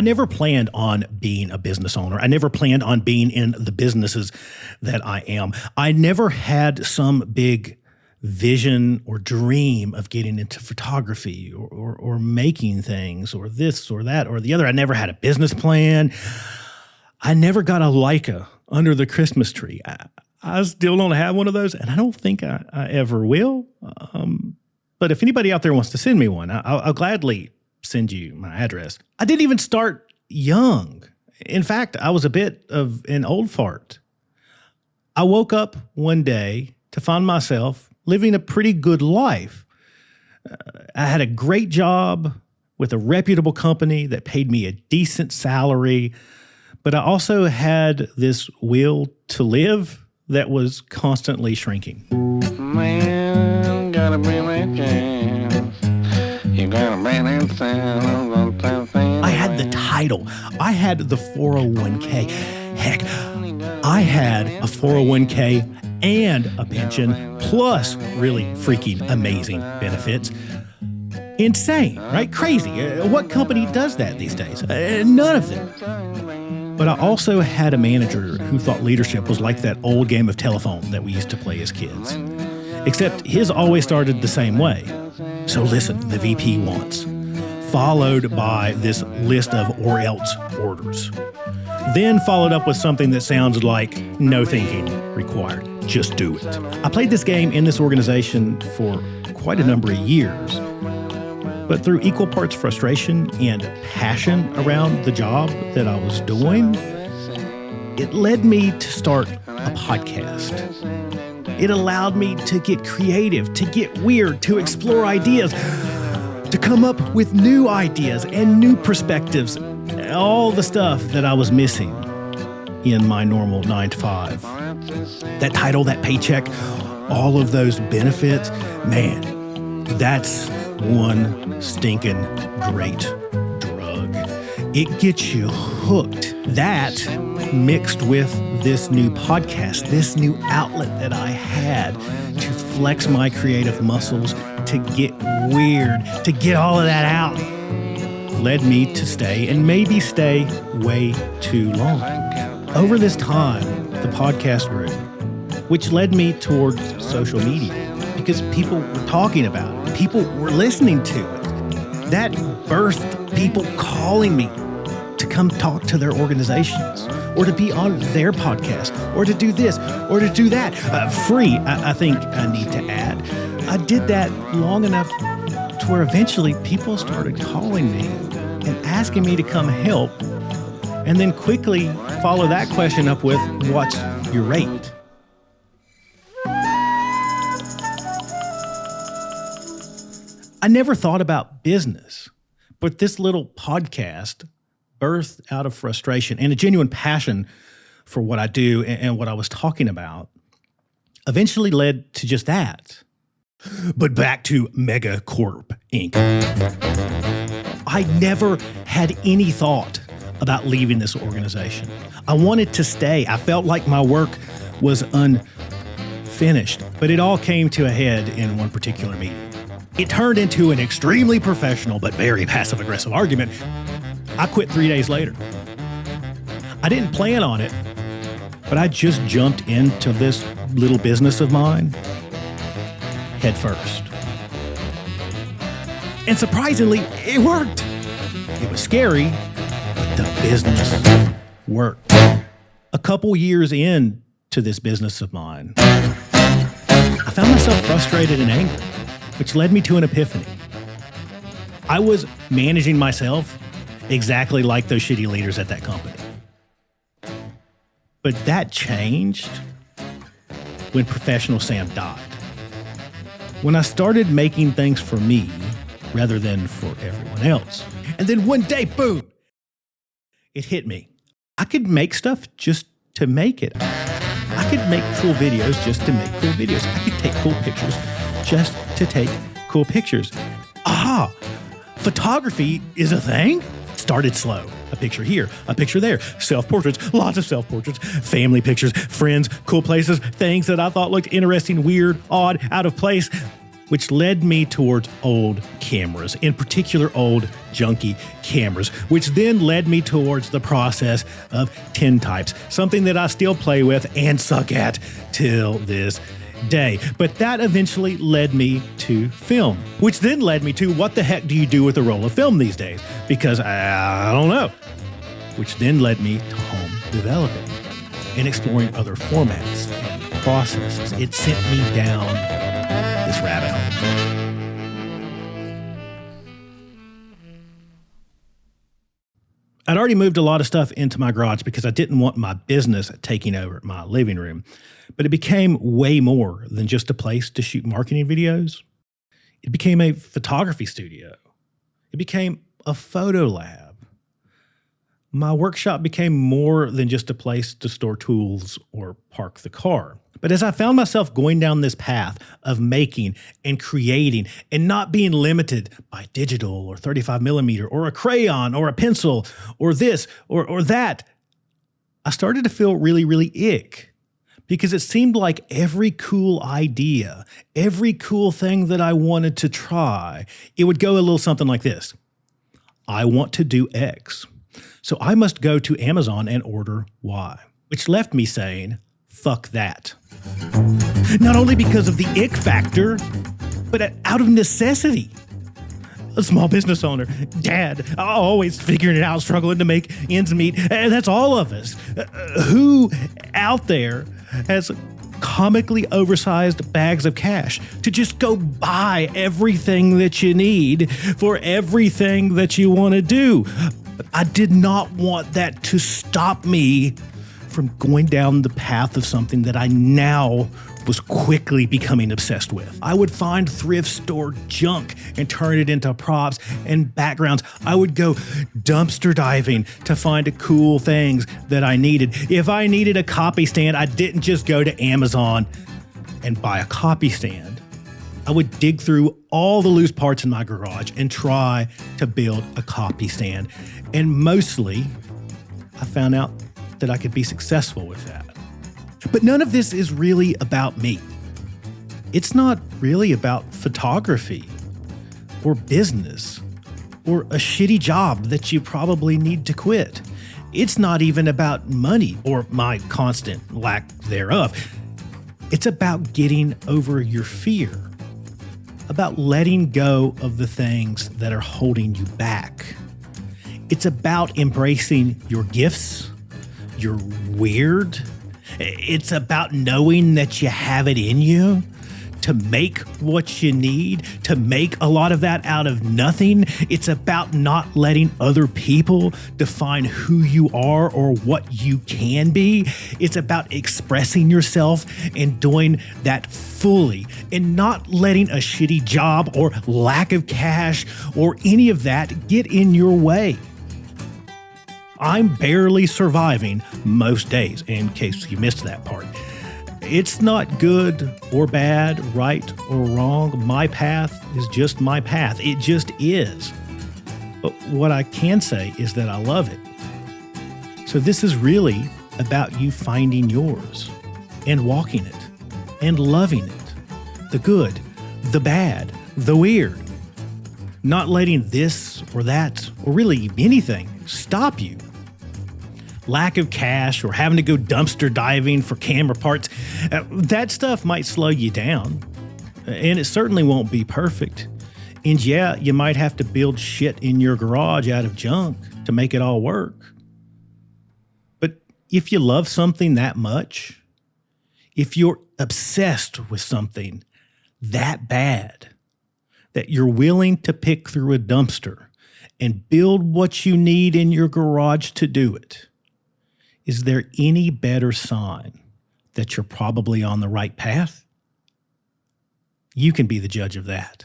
never planned on being a business owner. I never planned on being in the businesses that I am. I never had some big vision or dream of getting into photography or making things or this or that or the other. I never had a business plan. I never got a Leica under the Christmas tree. I still don't have one of those, and I don't think I ever will. But if anybody out there wants to send me one, I'll gladly send you my address. I didn't even start young. In fact, I was a bit of an old fart. I woke up one day to find myself living a pretty good life. I had a great job with a reputable company that paid me a decent salary, but I also had this will to live that was constantly shrinking. Man, gotta be my chance. You gotta be I had the title. I had the 401k. Heck, I had a 401k and a pension, plus really freaking amazing benefits. Insane, right? Crazy. What company does that these days? None of them. But I also had a manager who thought leadership was like that old game of telephone that we used to play as kids. Except his always started the same way. So listen, the VP wants, followed by this list of or else orders. Then followed up with something that sounds like no thinking required. Just do it. I played this game in this organization for quite a number of years. But through equal parts frustration and passion around the job that I was doing, it led me to start a podcast. It allowed me to get creative, to get weird, to explore ideas, to come up with new ideas and new perspectives, all the stuff that I was missing in my normal 9 to 5. That title, that paycheck, all of those benefits, man, that's one stinking great drug. It gets you hooked. That mixed with this new podcast, this new outlet that I had to flex my creative muscles, to get weird, to get all of that out, led me to stay and maybe stay way too long. Over this time, the podcast grew, which led me towards social media because people were talking about it. People were listening to it. That birthed people calling me to come talk to their organizations or to be on their podcast or to do this or to do that. Free, I think I need to add. I did that long enough to where eventually people started calling me and asking me to come help, and then quickly follow that question up with, what's your rate? I never thought about business, but this little podcast birthed out of frustration and a genuine passion for what I do and what I was talking about eventually led to just that. But back to Megacorp Inc. I never had any thought about leaving this organization. I wanted to stay. I felt like my work was unfinished, but it all came to a head in one particular meeting. It turned into an extremely professional but very passive-aggressive argument. I quit 3 days later. I didn't plan on it, but I just jumped into this little business of mine head first. And surprisingly, it worked. It was scary, but the business worked. A couple years into this business of mine, I found myself frustrated and angry, which led me to an epiphany. I was managing myself exactly like those shitty leaders at that company. But that changed when Professional Sam died. When I started making things for me rather than for everyone else. And then one day, boom, it hit me. I could make stuff just to make it. I could make cool videos just to make cool videos. I could take cool pictures just to take cool pictures. Aha! Photography is a thing? Started slow. A picture here, a picture there, self-portraits, lots of self-portraits, family pictures, friends, cool places, things that I thought looked interesting, weird, odd, out of place. which led me towards old cameras, in particular old junky cameras, which then led me towards the process of tintypes, something that I still play with and suck at till this day. But that eventually led me to film, which then led me to what the heck do you do with a roll of film these days? Because I don't know. Which then led me to home developing and exploring other formats and processes. It sent me down this rabbit hole. I'd already moved a lot of stuff into my garage because I didn't want my business taking over my living room. But it became way more than just a place to shoot marketing videos. It became a photography studio. It became a photo lab. My workshop became more than just a place to store tools or park the car. But as I found myself going down this path of making and creating and not being limited by digital or 35 millimeter or a crayon or a pencil or this or that, I started to feel really, really ick. Because it seemed like every cool idea, every cool thing that I wanted to try, it would go a little something like this. I want to do X, so I must go to Amazon and order Y, which left me saying, fuck that. Not only because of the ick factor, but out of necessity. A small business owner, dad, always figuring it out, struggling to make ends meet. And that's all of us. Who out there has comically oversized bags of cash to just go buy everything that you need for everything that you want to do? But I did not want that to stop me from going down the path of something that I now was quickly becoming obsessed with. I would find thrift store junk and turn it into props and backgrounds. I would go dumpster diving to find cool things that I needed. If I needed a copy stand, I didn't just go to Amazon and buy a copy stand. I would dig through all the loose parts in my garage and try to build a copy stand. And mostly, I found out that I could be successful with that. But none of this is really about me. It's not really about photography or business or a shitty job that you probably need to quit. It's not even about money or my constant lack thereof. It's about getting over your fear, about letting go of the things that are holding you back. It's about embracing your gifts, your weird. It's about knowing that you have it in you to make what you need, to make a lot of that out of nothing. It's about not letting other people define who you are or what you can be. It's about expressing yourself and doing that fully and not letting a shitty job or lack of cash or any of that get in your way. I'm barely surviving most days, in case you missed that part. It's not good or bad, right or wrong. My path is just my path. It just is. But what I can say is that I love it. So this is really about you finding yours and walking it and loving it. The good, the bad, the weird. Not letting this or that or really anything stop you. Lack of cash or having to go dumpster diving for camera parts, that stuff might slow you down. And it certainly won't be perfect. And yeah, you might have to build shit in your garage out of junk to make it all work. But if you love something that much, if you're obsessed with something that bad, that you're willing to pick through a dumpster and build what you need in your garage to do it, is there any better sign that you're probably on the right path? You can be the judge of that.